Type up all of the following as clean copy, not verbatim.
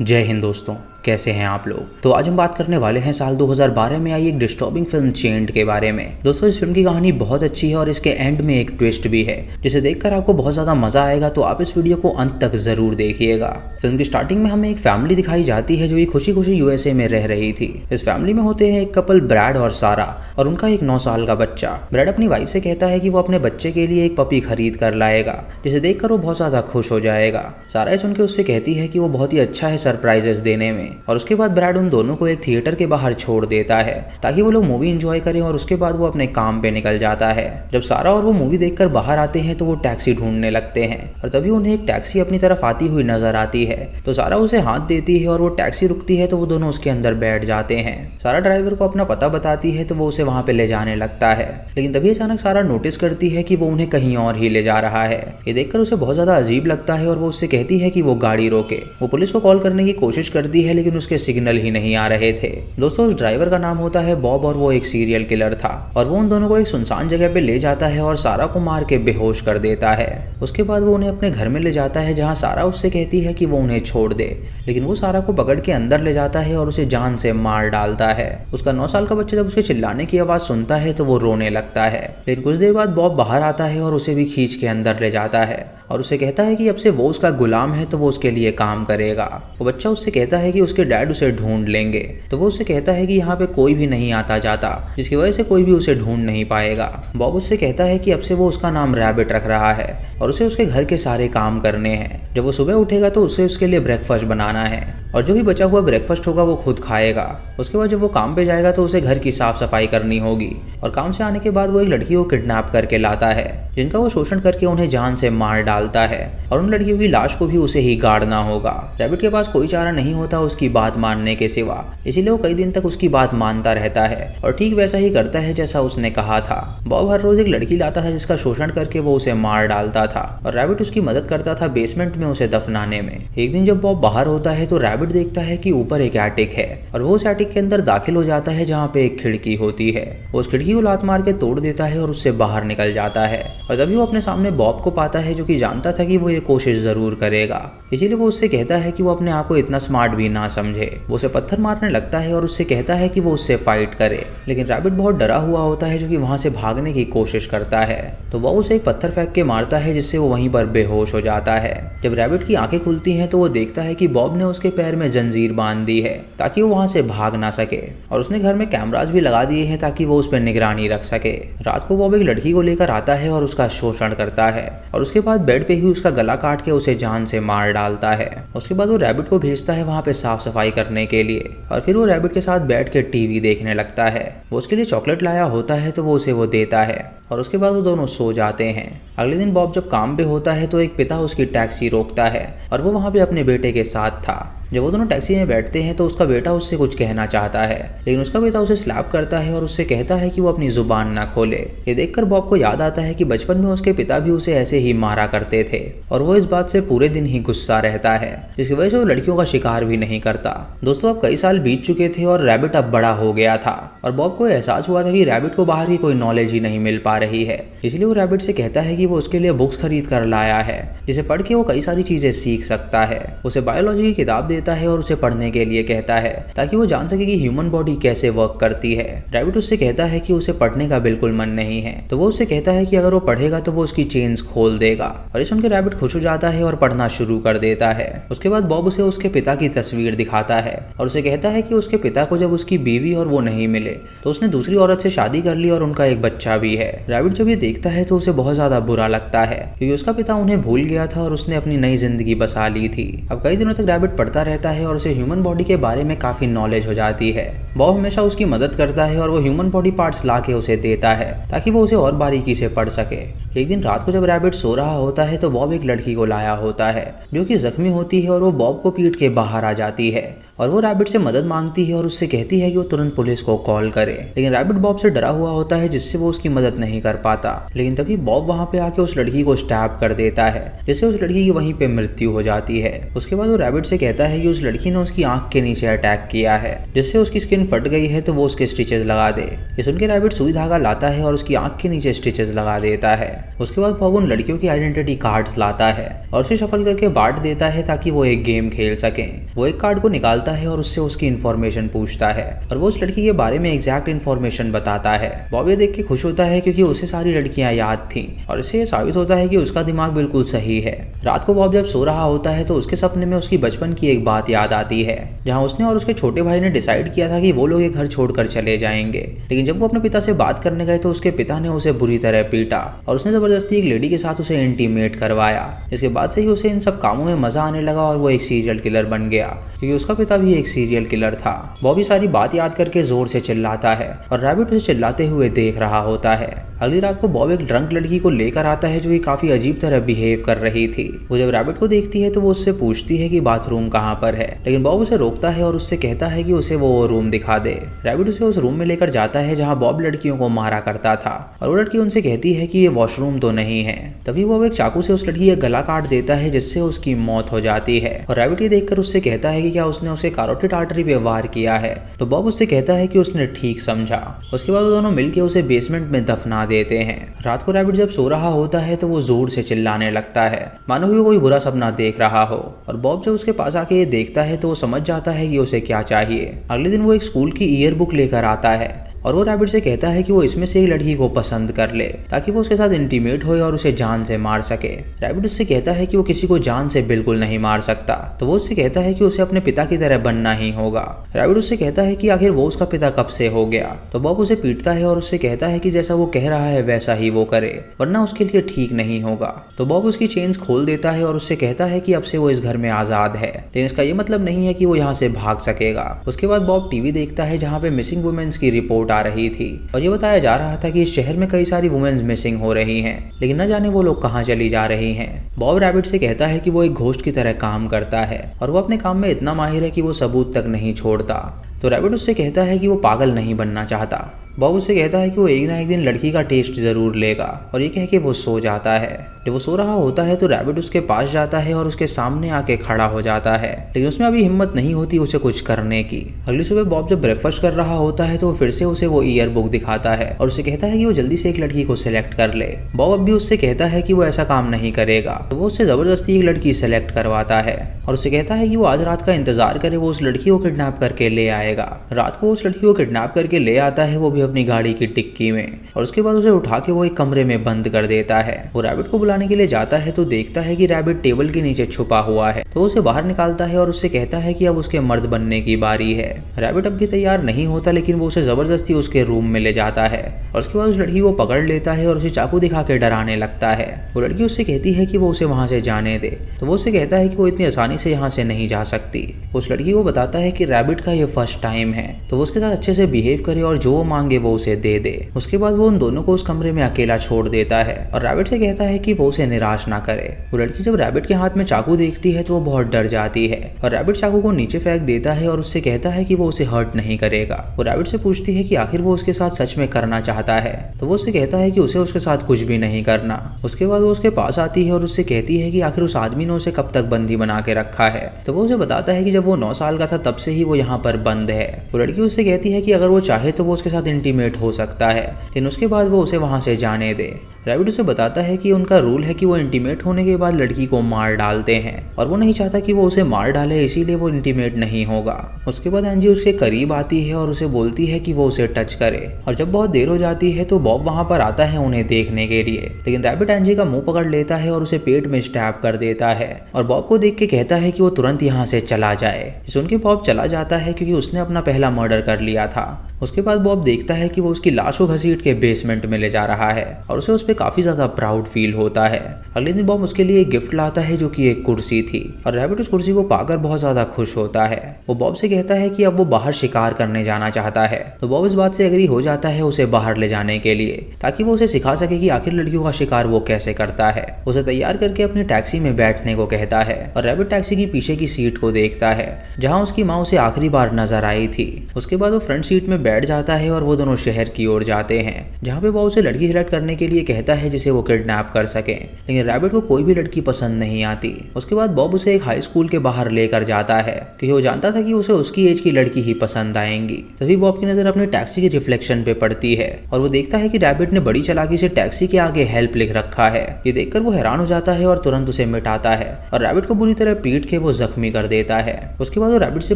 जय हिंद दोस्तों, कैसे हैं आप लोग। तो आज हम बात करने वाले हैं साल 2012 में आई एक डिस्टर्बिंग फिल्म चेंड के बारे में। दोस्तों इस फिल्म की कहानी बहुत अच्छी है और इसके एंड में एक ट्विस्ट भी है जिसे देखकर आपको बहुत ज्यादा मजा आएगा। तो आप इस वीडियो को अंत तक जरूर देखिएगा। फिल्म की स्टार्टिंग में हमें एक फैमिली दिखाई जाती है जो ये खुशी खुशी यूएसए में रह रही थी। इस फैमिली में होते हैं एक कपल ब्रैड और सारा और उनका एक 9 साल का बच्चा। ब्रैड अपनी वाइफ से कहता है कि वो अपने बच्चे के लिए एक पपी खरीद कर लाएगा जिसे देखकर वो बहुत ज्यादा खुश हो जाएगा। सारा सुन के उससे कहती है कि वो बहुत ही अच्छा है सरप्राइजेस देने में। और उसके बाद ब्रैड उन दोनों को एक थिएटर के बाहर छोड़ देता है ताकि वो लोग मूवी एंजॉय करें और उसके बाद वो अपने काम पे निकल जाता है। जब सारा और वो मूवी देखकर बाहर आते हैं तो वो टैक्सी ढूंढने लगते हैं और तभी उन्हें एक टैक्सी अपनी तरफ आती हुई नजर आती है। तो सारा उसे हाथ देती है और वो टैक्सी रुकती है तो वो दोनों उसके अंदर बैठ जाते हैं। सारा ड्राइवर को अपना पता बताती है तो वो उसे वहां पे ले जाने लगता है, लेकिन तभी अचानक सारा नोटिस करती है कि वो उन्हें कहीं और ही ले जा रहा है। ये देखकर उसे बहुत ज्यादा अजीब लगता है और वो उससे कहती है कि वो गाड़ी रोके। वो पुलिस को कॉल करने की कोशिश करती है लेकिन उसके सिग्नल ही नहीं आ रहे थे। दोस्तों उस ड्राइवर का नाम होता है बॉब और वो एक सीरियल किलर था और वो उन दोनों को एक सुनसान जगह पे ले जाता है और सारा को मार के बेहोश कर देता है। उसके बाद वो उन्हें अपने घर में ले जाता है जहाँ सारा उससे कहती है कि वो उन्हें छोड़ दे, लेकिन वो सारा को पकड़ के अंदर ले जाता है और उसे जान से मार डालता है। उसका 9 साल का बच्चा जब उसके चिल्लाने की आवाज सुनता है तो वो रोने लगता है, लेकिन कुछ देर बाद बॉब बाहर आता है और उसे भी खींच के अंदर ले जाता है और उसे कहता है कि अब से वो उसका गुलाम है तो वो उसके लिए काम करेगा। वो बच्चा उससे कहता है कि उसके डैड उसे ढूंढ लेंगे। तो वो उससे कहता है कि यहाँ पे कोई भी नहीं आता जाता जिसकी वजह से कोई भी उसे ढूंढ नहीं पाएगा। बॉब उससे कहता है कि अब से वो उसका नाम रैबिट रख रहा है और उसे उसके घर के सारे काम करने हैं। जब वो सुबह उठेगा तो उसे उसके लिए ब्रेकफास्ट बनाना है और जो भी बचा हुआ ब्रेकफास्ट होगा वो खुद खाएगा। उसके बाद जब वो काम पे जाएगा तो उसे घर की साफ सफाई करनी होगी और काम से आने के बाद वो एक लड़की को किडनैप करके लाता है जिनका वो शोषण करके उन्हें जान से मार डालता है और उन लड़कियों की लाश को भी उसे ही गाड़ना होगा। रैबिट के पास कोई चारा नहीं होता उसकी बात मानने के सिवा, इसीलिए वो कई दिन तक उसकी बात मानता रहता है और ठीक वैसा ही करता है जैसा उसने कहा था। बॉब हर रोज एक लड़की लाता था जिसका शोषण करके वो उसे मार डालता था और रैबिट उसकी मदद करता था बेसमेंट में उसे दफनाने में। एक दिन जब बॉब बाहर होता है तो रैबिट देखता है कि ऊपर एक एटिक है और वो उस एटिक के अंदर दाखिल हो जाता है जहाँ पे एक खिड़की होती है। वो उस खिड़की को लात मार के तोड़ देता है और उससे बाहर निकल जाता है और तभी वो अपने सामने बॉब को पाता है जो कि जानता था कि वो ये कोशिश जरूर करेगा। इसीलिए वो उससे कहता है कि वो अपने आप को इतना स्मार्ट भी ना समझे। वो उसे पत्थर मारने लगता है और उससे कहता है कि वो उससे फाइट करे, लेकिन रैबिट बहुत डरा हुआ होता है जो कि वहां से भागने की कोशिश करता है। तो वो उसे एक पत्थर फेंक के मारता है जिससे वो वहीं पर बेहोश हो जाता है। जब रैबिट की आंखें खुलती हैं तो वो देखता है कि बॉब ने उसके पैर में जंजीर बांध दी है ताकि वो वहां से भाग ना सके और उसने घर में कैमरास भी लगा दिए हैं ताकि वो उस पर निगरानी रख सके। रात को बॉब एक लड़की को लेकर आता है और उसका शोषण करता है और उसके बाद बेड पे ही उसका गला काट के उसे जान से मार डालता है। उसके बाद वो रैबिट को भेजता है वहां पे साफ सफाई करने के लिए और फिर वो रैबिट के साथ बैठ के टीवी देखने लगता है। वो उसके लिए चॉकलेट लाया होता है तो वो उसे वो देता है और उसके बाद वो दोनों सो जाते हैं। अगले दिन बॉब जब काम पे होता है तो एक पिता उसकी टैक्सी रोकता है और वो वहां पे अपने बेटे के साथ था। जब वो दोनों टैक्सी में बैठते हैं तो उसका बेटा उससे कुछ कहना चाहता है, लेकिन उसका बेटा उसे स्लैप करता है और उससे कहता है कि वो अपनी जुबान ना खोले। ये देखकर बॉब को याद आता है कि बचपन में उसके पिता भी उसे ऐसे ही मारा करते थे और वो इस बात से पूरे दिन ही गुस्सा रहता है, जिसकी वजह से वो लड़कियों का शिकार भी नहीं करता। दोस्तों अब कई साल बीत चुके थे और रैबिट अब बड़ा हो गया था और बॉब को एहसास हुआ था कि रैबिट को बाहर की कोई नॉलेज ही नहीं मिल पा रही है। इसलिए वो रैबिट से कहता है कि वो उसके लिए बुक्स खरीद कर लाया है जिसे पढ़ के वो कई सारी चीजें सीख सकता है। उसे बायोलॉजी की किताब देता है और उसे पढ़ने के लिए कहता है ताकि वो जान सके कि ह्यूमन बॉडी कैसे वर्क करती है। रैबिट उससे कहता है कि उसे पढ़ने का बिल्कुल मन नहीं है, तो वो उससे कहता है कि अगर वो पढ़ेगा तो वो उसकी चेन्स खोल देगा और इस सुनकर रैबिट खुश हो जाता है और पढ़ना शुरू कर देता है। उसके बाद बॉब उसे उसके पिता की तस्वीर दिखाता है और उसे कहता है कि उसके पिता को जब उसकी बीवी और वो नहीं मिले तो उसने दूसरी औरत से शादी कर ली और उनका एक बच्चा भी है। रैबिट जब ये देखता है तो उसे बहुत ज्यादा बुरा लगता है क्योंकि उसका पिता उन्हें भूल गया था और उसने अपनी नई जिंदगी बसा ली थी। अब कई दिनों तक रैबिट पढ़ता रहता है और उसे ह्यूमन बॉडी के बारे में काफी नॉलेज हो जाती है। बॉब हमेशा उसकी मदद करता है और वो ह्यूमन बॉडी पार्ट्स ला के उसे देता है ताकि वो उसे और बारीकी से पढ़ सके। एक दिन रात को जब रैबिट सो रहा होता है तो बॉब एक लड़की को लाया होता है जो कि जख्मी होती है और वो बॉब को पीट के बाहर आ जाती है और वो रैबिट से मदद मांगती है और उससे कहती है कि वो तुरंत पुलिस को कॉल करे। लेकिन रैबिट बॉब से डरा हुआ होता है जिससे वो उसकी मदद नहीं कर पाता। लेकिन तभी बॉब वहाँ पे आके उस लड़की को स्टैब कर देता है जिससे उस लड़की की वहीं पे मृत्यु हो जाती है। उसके बाद वो रैबिट से कहता है कि उस लड़की ने उसकी आंख के नीचे अटैक किया है जिससे उसकी स्किन फट गई है तो वो उसके स्टिचेस लगा दे। ये सुन के रैबिट सुई धागा लाता है और उसकी आंख के नीचे स्टिचेस लगा देता है। उसके बाद बॉब उन लड़कियों की आइडेंटिटी कार्ड्स लाता है और उसे शफल करके बांट देता है ताकि वो एक गेम खेल सके। वो एक कार्ड को निकालता है और उससे उसकी इन्फॉर्मेशन पूछता है और वो उस लड़की के बारे में एग्जैक्ट इन्फॉर्मेशन बताता है। बॉब ये देख के खुश होता है क्योंकि उसे सारी लड़कियां याद थी और इससे साबित होता है कि उसका दिमाग बिल्कुल सही है। रात को बॉब जब सो रहा होता है तो उसके सपने में उसकी बचपन की एक बात याद आती है जहाँ उसने और उसके छोटे भाई ने डिसाइड किया था कि वो लोग ये घर छोड़कर चले जाएंगे। लेकिन जब वो अपने पिता से बात करने गए तो उसके पिता ने उसे बुरी तरह पीटा और उसने जबरदस्ती एक लेडी के साथ उसे इंटीमेट करवाया। इसके बाद से ही उसे इन सब कामों में मजा आने लगा और वो एक सीरियल किलर बन गया क्योंकि उसका पिता भी एक सीरियल किलर था। बॉबी सारी बात याद करके जोर से चिल्लाता है और रैबिट उसे चिल्लाते हुए देख रहा होता है। अगली रात को बॉब एक ड्रंक लड़की को लेकर आता है जो कि काफी अजीब तरह बिहेव कर रही थी। वो जब रैबिट को देखती है तो वो उससे पूछती है कि बाथरूम कहाँ पर है, लेकिन बॉब उसे रोकता है और उससे कहता है कि उसे वो रूम दिखा दे। रैबिट उसे उस रूम में लेकर जाता है जहाँ बॉब लड़कियों को मारा करता था और वो लड़की उनसे कहती है कि ये वॉशरूम तो नहीं है। तभी वो एक चाकू से उस लड़की का गला काट देता है जिससे उसकी मौत हो जाती है और रैबिट ये देखकर उससे कहता है कि क्या उसने उसे कैरोटिड आर्टरी पे वार किया है। तो बॉब उससे कहता है कि उसने ठीक समझा। उसके बाद वो दोनों मिलकर उसे बेसमेंट में दफना देते हैं। रात को रैबिट जब सो रहा होता है तो वो जोर से चिल्लाने लगता है मानो कि वो कोई बुरा सपना देख रहा हो और बॉब जब उसके पास आके ये देखता है तो वो समझ जाता है कि उसे क्या चाहिए। अगले दिन वो एक स्कूल की ईयर बुक लेकर आता है और वो रैबिट से कहता है कि वो इसमें से एक लड़की को पसंद कर ले ताकि वो उसके साथ इंटीमेट हो और उसे जान से मार सके। रैबिट उससे कहता है कि वो किसी को जान से बिल्कुल नहीं मार सकता। तो वो उससे कहता है कि उसे अपने पिता की तरह बनना ही होगा। रैबिट उससे कहता है कि आखिर वो उसका पिता कब से हो गया। तो बॉब उसे पीटता है और उससे कहता है कि जैसा वो कह रहा है वैसा ही वो करे वरना उसके लिए ठीक नहीं होगा। तो बॉब उसकी चेन्स खोल देता है और उससे कहता है कि अब से वो इस घर में आजाद है, लेकिन इसका ये मतलब नहीं है कि वो यहाँ से भाग सकेगा। उसके बाद बॉब टीवी देखता है जहाँ पे मिसिंग वुमेन्स की रिपोर्ट आ रही थी और ये बताया जा रहा था कि इस शहर में कई सारी वुमेन्स मिसिंग हो रही हैं, लेकिन न जाने वो लोग कहाँ चली जा रही हैं। बॉब रैबिट से कहता है कि वो एक घोस्ट की तरह काम करता है और वो अपने काम में इतना माहिर है कि वो सबूत तक नहीं छोड़ता। तो रैबिट उससे कहता है कि वो पागल नहीं बनना चाहता। बॉब उससे कहता है कि वो एक ना एक दिन लड़की का टेस्ट जरूर लेगा और ये कह के वो सो जाता है। जब वो सो रहा होता है तो रैबिट उसके पास जाता है और उसके सामने आके खड़ा हो जाता है, लेकिन उसमें अभी हिम्मत नहीं होती उसे कुछ करने की। अगली सुबह बॉब जब ब्रेकफास्ट कर रहा होता है तो वो फिर से उसे वो ईयर बुक दिखाता है और उसे कहता है कि वो जल्दी से एक लड़की को सिलेक्ट कर ले। बॉब अब भी उससे कहता है कि वो ऐसा काम नहीं करेगा। तो वो उससे जबरदस्ती एक लड़की सेलेक्ट करवाता है और उसे कहता है कि वो आज रात का इंतजार करे, वो उस लड़की को किडनैप करके ले आएगा। रात को उस लड़की को किडनैप करके ले आता है, वो भी अपनी गाड़ी की डिक्की में, और उसके बाद उसे उठा के वो एक कमरे में बंद कर देता है। वो रैबिट को बुलाने के लिए जाता है तो देखता है कि रैबिट टेबल के नीचे छुपा हुआ है। तो उसे बाहर निकालता है और उससे कहता है कि अब उसके मर्द बनने की बारी है। रैबिट अब भी तैयार नहीं होता, लेकिन वो उसे जबरदस्ती उसके रूम में ले जाता है और उसके बाद उस लड़की को पकड़ लेता है और उसे चाकू दिखा के डराने लगता है। वो लड़की उससे कहती है कि वो उसे वहां से जाने दे। तो वो उससे कहता है कि वो इतनी आसानी से यहाँ से नहीं जा सकती। उस लड़की को बताता है कि रैबिट का ये फर्स्ट टाइम है, तो वो उसके साथ अच्छे से बिहेव करे और जो वो मांगे वो उसे दे दे। उसके बाद वो उन दोनों को उस कमरे में अकेला छोड़ देता है और रैबिट से कहता है कि वो उसे निराश ना करे। वो लड़की जब रैबिट के हाथ में चाकू देखती है तो वो बहुत डर जाती है और रैबिट चाकू को नीचे फेंक देता है और उससे कहता है कि वो उसे हर्ट नहीं करेगा। वो रैबिट से पूछती है कि आखिर वो उसके साथ सच में करना चाहता है। तो वो उससे कहता है कि उसे उसके साथ कुछ भी नहीं करना। उसके बाद वो उसके पास आती है और उससे कहती है कि आखिर उस आदमी ने उसे कब तक बंदी बना के रखा है। तो वो उसे बताता है कि जब वो 9 साल का था तब से ही वो यहाँ पर बंद है। वो लड़की उससे कहती है कि अगर वो चाहे तो वो उसके साथ इंटीमेट हो सकता है, लेकिन उसके बाद वो उसे वहां से जाने दे। रैबिट उसे बताता है कि उनका रूल है कि वो इंटीमेट होने के बाद लड़की को मार डालते हैं और वो नहीं चाहता कि वो उसे मार डाले, इसीलिए वो इंटीमेट नहीं होगा। उसके बाद एंजी उसके करीब आती है और उसे बोलती है कि वो उसे टच करे, और जब बहुत देर हो जाती है तो बॉब वहां पर आता है उन्हें देखने के लिए, लेकिन रैबिट एंजी का मुंह पकड़ लेता है और उसे पेट में स्टैब कर देता है और बॉब को देख के कहता है कि वो तुरंत यहाँ से चला जाए। सुन के बॉब चला जाता है क्योंकि उसने अपना पहला मर्डर कर लिया था। उसके बाद बॉब देखता है कि वो उसकी लाश को घसीट के बेसमेंट में ले जा रहा है और उसे उस पर काफी ज्यादा प्राउड फील होता है। अगले दिन बॉब उसके लिए एक गिफ्ट लाता है जो कि एक कुर्सी थी और रैबिट उस कुर्सी को पाकर बहुत ज्यादा खुश होता है। वो बॉब से कहता है कि अब वो बाहर शिकार करने जाना चाहता है, तो बॉब इस बात से एग्री हो जाता है उसे बाहर ले जाने के लिए, ताकि वो उसे सिखा सके कि आखिर लड़कियों का शिकार वो कैसे करता है। उसे तैयार करके अपनी टैक्सी में बैठने को कहता है और रैबिट टैक्सी की पीछे की सीट को देखता है जहाँ उसकी माँ उसे आखिरी बार नजर आई थी। उसके बाद वो फ्रंट सीट में बैठ जाता है और वो दोनों शहर की ओर जाते हैं, जहाँ पे बॉब उसे लड़की सिलेक्ट करने के लिए कहता है जिसे वो किडनैप कर सके, लेकिन रैबिट को कोई भी लड़की पसंद नहीं आती। उसके बाद बॉब उसे एक हाई स्कूल के बाहर लेकर जाता है क्योंकि वो जानता था कि उसे उसकी एज की लड़की ही पसंद आएंगी। तभी बॉब की नजर अपने टैक्सी के रिफ्लेक्शन पे पड़ती है और वो देखता है कि रैबिट ने बड़ी चालाकी से टैक्सी के आगे हेल्प लिख रखा है। ये देखकर वो हैरान हो जाता है और तुरंत उसे मिटाता है और रैबिट को बुरी तरह पीट के वो जख्मी कर देता है। उसके बाद वो रैबिट से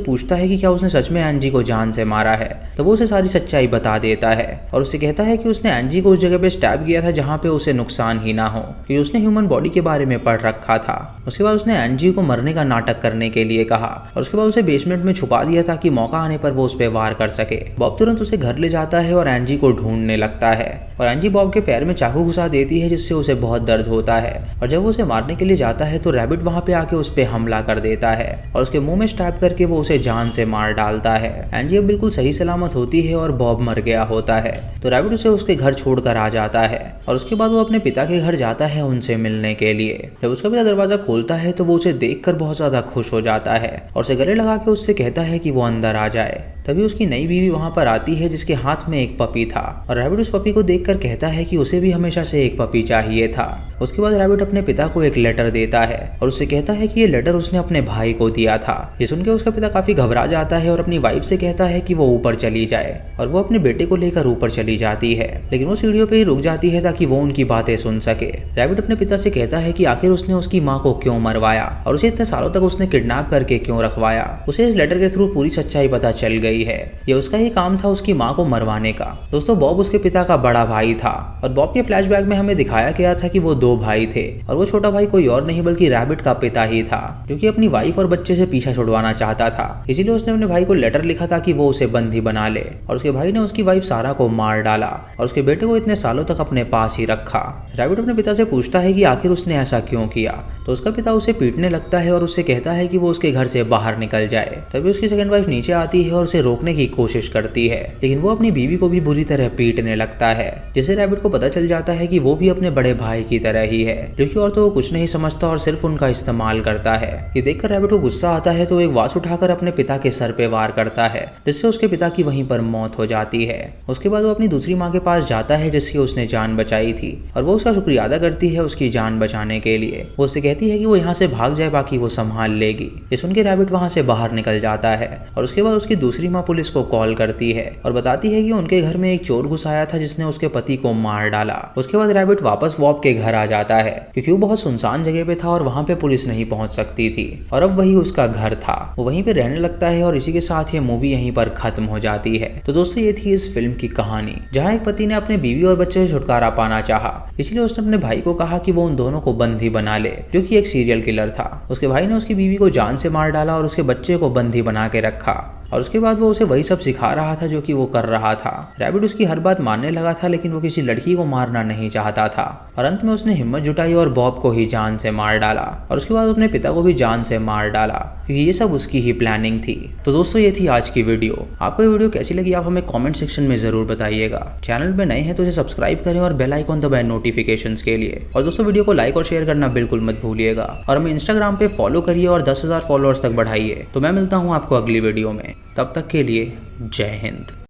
पूछता है कि क्या उसने सच में एंजी को जान से मारा है, तो वो उसे सारी सच्चाई बता देता है और उसे कहता है कि उसने एंजी को उस जगह पे स्टैब किया था जहाँ पे उसे नुकसान ही ना हो, क्योंकि उसने ह्यूमन बॉडी के बारे में पढ़ रखा था। उसके बाद उसने एंजी को मरने का नाटक करने के लिए कहा और उसके बाद उसे बेसमेंट में छुपा दिया ताकि मौका आने पर वो उस पर वार कर सके। बॉब तुरंत उसे घर ले जाता है और एंजी को ढूंढने लगता है और एंजी बॉब के पैर में चाकू घुसा देती है जिससे उसे बहुत दर्द होता है और जब वो उसे मारने के लिए जाता है तो रैबिट वहां पे आके उस पर हमला कर देता है और उसके मुंह में स्टैब करके वो उसे जान से मार डालता है। एंजी अब बिल्कुल सही सलामत होती है और बॉब मर गया होता है, तो रैबिट उसे उसके घर छोड़कर आ जाता है और उसके बाद वो अपने पिता के घर जाता है उनसे मिलने के लिए। जब उसका पिता दरवाजा खोलता है तो वो उसे देखकर बहुत ज्यादा खुश हो जाता है और उसे गले लगा के उससे कहता है कि वो अंदर आ जाए। तभी उसकी नई बीवी वहां पर आती है जिसके हाथ में एक पपी था और रैबिट उस पपी को देखकर कहता है कि उसे भी हमेशा से एक पपी चाहिए था। उसके बाद रैबिट अपने पिता को एक लेटर देता है और उससे कहता है कि ये लेटर उसने अपने भाई को दिया था। ये सुनकर उसका पिता काफी घबरा जाता है और अपनी वाइफ से कहता है कि वो ऊपर चली जाए और वो अपने बेटे को लेकर ऊपर चली जाती है, लेकिन वो सीढ़ियों पे ही रुक जाती है ताकि वो उनकी बातें सुन सके। रैबिट अपने पिता से कहता है कि आखिर उसने उसकी माँ को क्यों मरवाया और उसे इतने सालों तक उसने किडनैप करके क्यों रखवाया। उसे इस लेटर के थ्रू पूरी सच्चाई पता चल गई है, ये उसका ही काम था उसकी माँ को मरवाने का। दोस्तों बॉब उसके पिता का बड़ा भाई था और बॉब के फ्लैशबैक में हमें दिखाया गया था कि वो 2 भाई थे और वो छोटा भाई कोई और नहीं बल्कि रैबिट का पिता ही था, जो कि अपनी वाइफ और बच्चे से पीछा छुड़वाना चाहता था। इसीलिए उसने अपने भाई को लेटर लिखा था कि वो उसे बंदी बना ले और उसके भाई ने उसकी वाइफ सारा को मार डाला और उसके बेटे को इतने सालों तक अपने पास ही रखा। रैबिट अपने पिता से पूछता है कि आखिर उसने ऐसा क्यों किया, तो उसका पिता उसे पीटने लगता है और उससे कहता है कि वो उसके घर से बाहर निकल जाए। तभी उसकी सेकंड वाइफ नीचे आती है और उसे रोकने की कोशिश करती है, लेकिन वो अपनी बीवी को भी बुरी तरह पीटने लगता है, जिससे रैबिट को पता चल जाता है कि वो भी अपने बड़े भाई की तरह ही है, जो और तो वो कुछ नहीं समझता और सिर्फ उनका इस्तेमाल करता है। ये देखकर रैबिट को गुस्सा आता है तो एक वास उठाकर अपने पिता के सर पे वार करता है, जिससे उसके पिता की वहीं पर मौत हो जाती है। उसके बाद वो अपनी दूसरी माँ के पास जाता है जिससे उसने जान बचाई थी और वो उसका शुक्रिया अदा करती है उसकी जान बचाने के लिए। वो उससे कहती है कि वो यहाँ से भाग जाए, बाकी वो संभाल लेगी। ये सुनकर रैबिट वहाँ से बाहर निकल जाता है और उसके बाद उसकी दूसरी माँ पुलिस को कॉल करती है और बताती है कि उनके घर में एक चोर घुस आया था जिसने उसके पति को मार डाला। उसके बाद रैबिट वापस बॉब के घर आ जाता है क्योंकि वो बहुत सुनसान जगह पे था और वहाँ पे पुलिस नहीं पहुँच सकती थी और अब वही उसका घर था। वो वहीं पे रहने लगता है और इसी के साथ ये मूवी यहीं पर खत्म हो जाती है। तो दोस्तों ये थी इस फिल्म की कहानी, जहाँ एक पति ने अपने बीवी और बच्चे से छुटकारा पाना चाहा, इसलिए उसने अपने भाई को कहा कि वो उन दोनों को बंदी बना ले, जो कि एक सीरियल किलर था। उसके भाई ने उसकी बीवी को जान से मार डाला और उसके बच्चे को बंदी बना के रखा और उसके बाद वो उसे वही सब सिखा रहा था जो कि वो कर रहा था। रैबिट उसकी हर बात मानने लगा था, लेकिन वो किसी लड़की को मारना नहीं चाहता था और अंत में उसने हिम्मत जुटाई और बॉब को ही जान से मार डाला और उसके बाद अपने पिता को भी जान से मार डाला, क्योंकि ये सब उसकी ही प्लानिंग थी। तो दोस्तों ये थी आज की वीडियो। आपको ये वीडियो कैसी लगी आप हमें कमेंट सेक्शन में जरूर बताइएगा। चैनल पे नए हैं तो इसे सब्सक्राइब करें और बेल आइकॉन दबाएं नोटिफिकेशंस के लिए। और दोस्तों वीडियो को लाइक और शेयर करना बिल्कुल मत भूलिएगा और हमें इंस्टाग्राम पे फॉलो करिए और 10,000 फॉलोअर्स तक बढ़ाइए। तो मैं मिलता हूँ आपको अगली वीडियो में, तब तक के लिए जय हिंद।